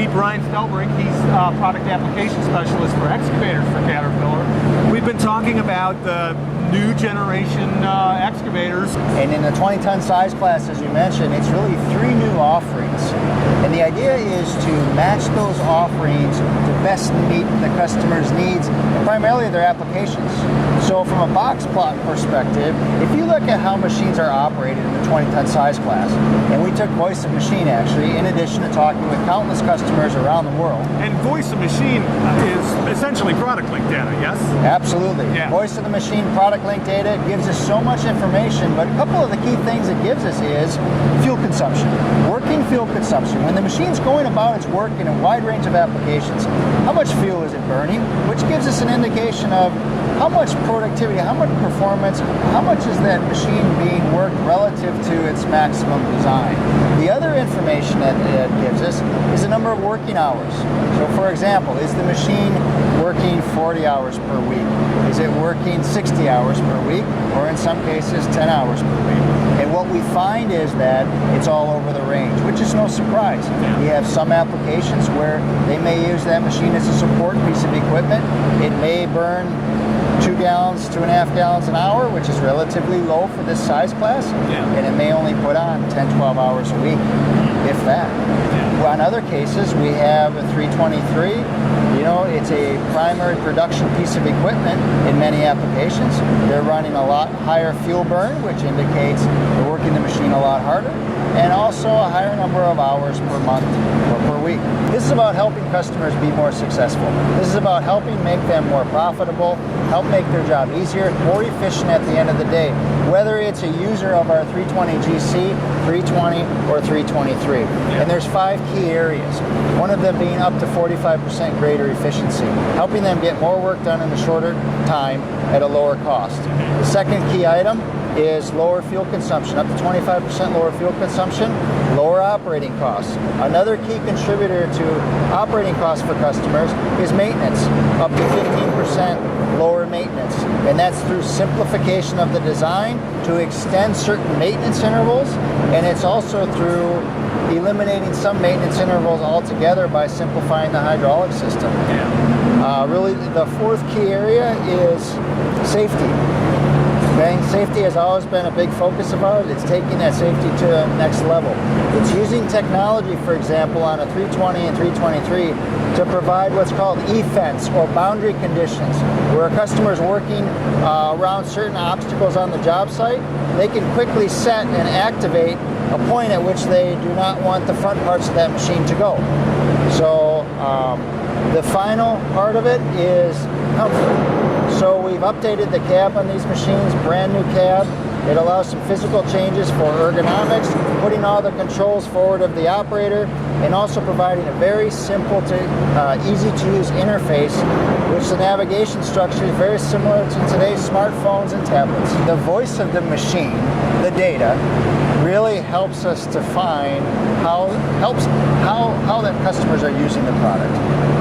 meet Brian Stelbrink. He's product application specialist for excavators for Caterpillar. We've been talking about the new generation excavators. And in the 20-ton size class, as you mentioned, it's really 3 new offerings. And the idea is to match those offerings to best meet the customer's needs, and primarily their applications. So from a box plot perspective, if you look at how machines are operated in the 20-ton size class, and we took voice of machine actually, in addition to talking with countless customers around the world. And voice of machine is essentially product link data, yes? Absolutely. Yeah. Voice of the machine product link data gives us so much information, but a couple of the key things it gives us is fuel consumption, working fuel consumption. When the machine's going about its work in a wide range of applications, how much fuel is it burning, which gives us an indication of how much productivity, how much performance, how much is that machine being worked relative to its maximum design. The other information that it gives us is the number of working hours. So for example, is the machine working 40 hours per week? Is it working 60 hours per week? Or in some cases, 10 hours per week? And what we find is that it's all over the range, which is no surprise. We have some applications where they may use that machine as a support piece of equipment. It may burn 2 gallons, 2.5 gallons an hour, which is relatively low for this size class. And it may only put on 10, 12 hours a week, if that. Well, in other cases, we have a 323. You know, it's a primary production piece of equipment in many applications. They're running a lot higher fuel burn, which indicates they're working the machine a lot harder, and also a higher number of hours per month or per week. This is about helping customers be more successful. This is about helping make them more profitable, help make their job easier, more efficient at the end of the day, whether it's a user of our 320 GC, 320, or 323. And there's 5 key areas, one of them being up to 45% greater efficiency, helping them get more work done in a shorter time at a lower cost. The second key item is lower fuel consumption, up to 25% lower fuel consumption, lower operating costs. Another key contributor to operating costs for customers is maintenance, up to 15% lower maintenance. And that's through simplification of the design to extend certain maintenance intervals, and it's also through eliminating some maintenance intervals altogether by simplifying the hydraulic system. Really, the 4th key area is safety. Safety has always been a big focus of ours. It's taking that safety to the next level. It's using technology, for example, on a 320 and 323 to provide what's called e-fence or boundary conditions, where a customer is working around certain obstacles on the job site. They can quickly set and activate a point at which they do not want the front parts of that machine to go. So the final part of it is comfort. So we've updated the cab on these machines, brand new cab. It allows some physical changes for ergonomics, putting all the controls forward of the operator, and also providing a very simple to easy to use interface, which the navigation structure is very similar to today's smartphones and tablets. The voice of the machine, the data, really helps us define how that customers are using the product,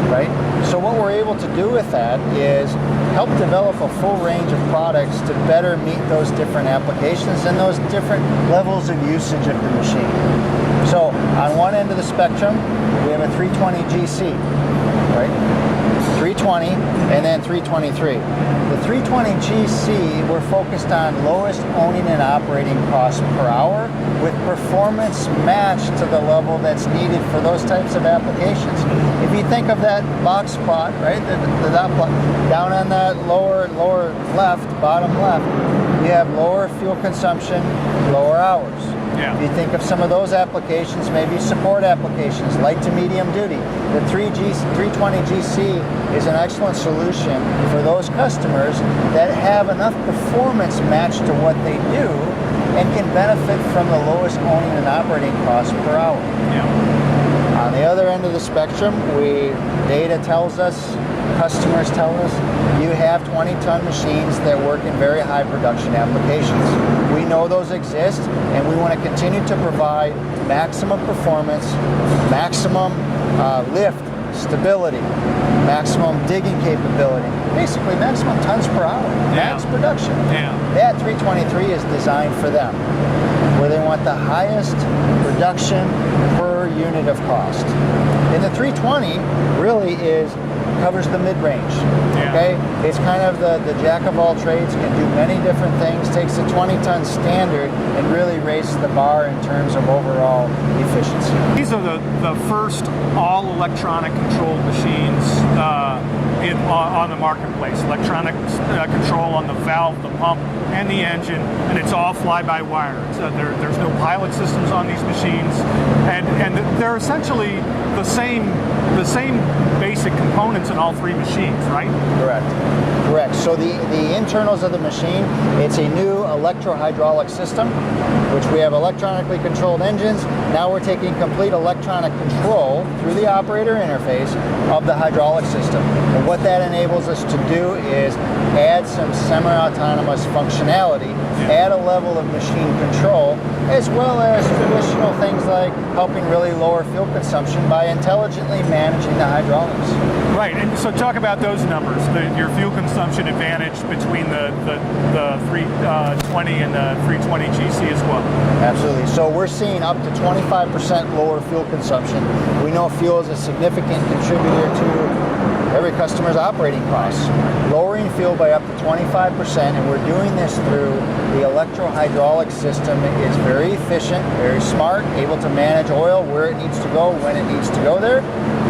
right? So what we're able to do with that is help develop a full range of products to better meet those different applications and those different levels of usage of the machine. So on one end of the spectrum, we have a 320 GC, right? 320 and then 323. The 320 GC, we're focused on lowest owning and operating costs per hour with performance matched to the level that's needed for those types of applications. If you think of that box plot, right, the dot plot, down on that lower left, bottom left, you have lower fuel consumption, lower hours. If you think of some of those applications, maybe support applications, light to medium duty, the 320 GC is an excellent solution for those customers that have enough performance matched to what they do and can benefit from the lowest owning and operating costs per hour. On the other end of the spectrum, data tells us, customers tell us, you have 20-ton machines that work in very high production applications. We know those exist, and we want to continue to provide maximum performance, maximum lift, stability, maximum digging capability, basically maximum tons per hour, max production. That 323 is designed for them, where they want the highest reduction per unit of cost. And the 320 really covers the mid-range. Yeah. Okay, it's kind of the jack of all trades, can do many different things, takes a 20-ton standard and really raises the bar in terms of overall efficiency. These are the first all electronic controlled machines on the marketplace. Electronic control on the valve, the pump, and the engine, and it's all fly-by-wire. There's no pilot systems on these machines, and they're essentially the same basic components in all three machines, right? Correct. So the internals of the machine, it's a new electro-hydraulic system, which we have electronically controlled engines. Now we're taking complete electronic control through the operator interface of the hydraulic system. And what that enables us to do is add some semi-autonomous functionality, add a level of machine control, as well as traditional things like helping really lower fuel consumption by intelligently managing the hydraulics. Right, and so talk about those numbers, your fuel consumption advantage between the 320 and the 320 GC as well. Absolutely. So we're seeing up to 25% lower fuel consumption. We know fuel is a significant contributor to every customer's operating costs. Lowering fuel by up to 25%, and we're doing this through the electro-hydraulic system. It's very efficient, very smart, able to manage oil where it needs to go, when it needs to go there.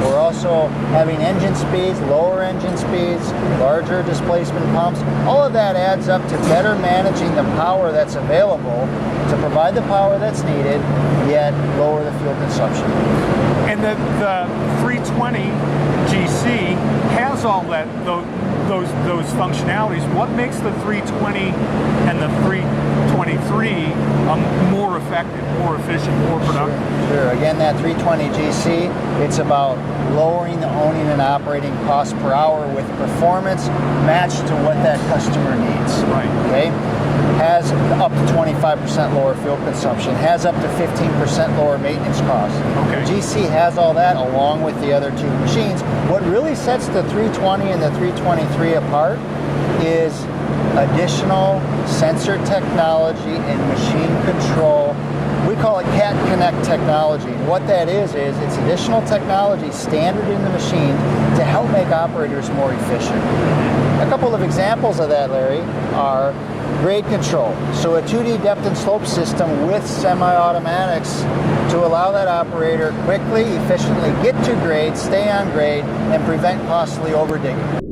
We're also having engine speeds, lower engine speeds, larger displacement pumps. All of that adds up to better managing the power that's available to provide the power that's needed, yet lower the fuel consumption. And the 320 GC has all those functionalities. What makes the 320 and the 323 more effective, more efficient, more productive? Sure. Again, that 320 GC, it's about lowering the owning and operating cost per hour with performance matched to what that customer needs. Right. Okay. Has up to 25% lower fuel consumption, has up to 15% lower maintenance costs. Okay. The GC has all that along with the other two machines. What really sets the 320 and the 323 apart is additional sensor technology and machine control. We call it Cat Connect technology. And what that is it's additional technology standard in the machine to help make operators more efficient. A couple of examples of that, Larry, are grade control. So a 2D depth and slope system with semi-automatics to allow that operator quickly, efficiently get to grade, stay on grade, and prevent costly overdigging.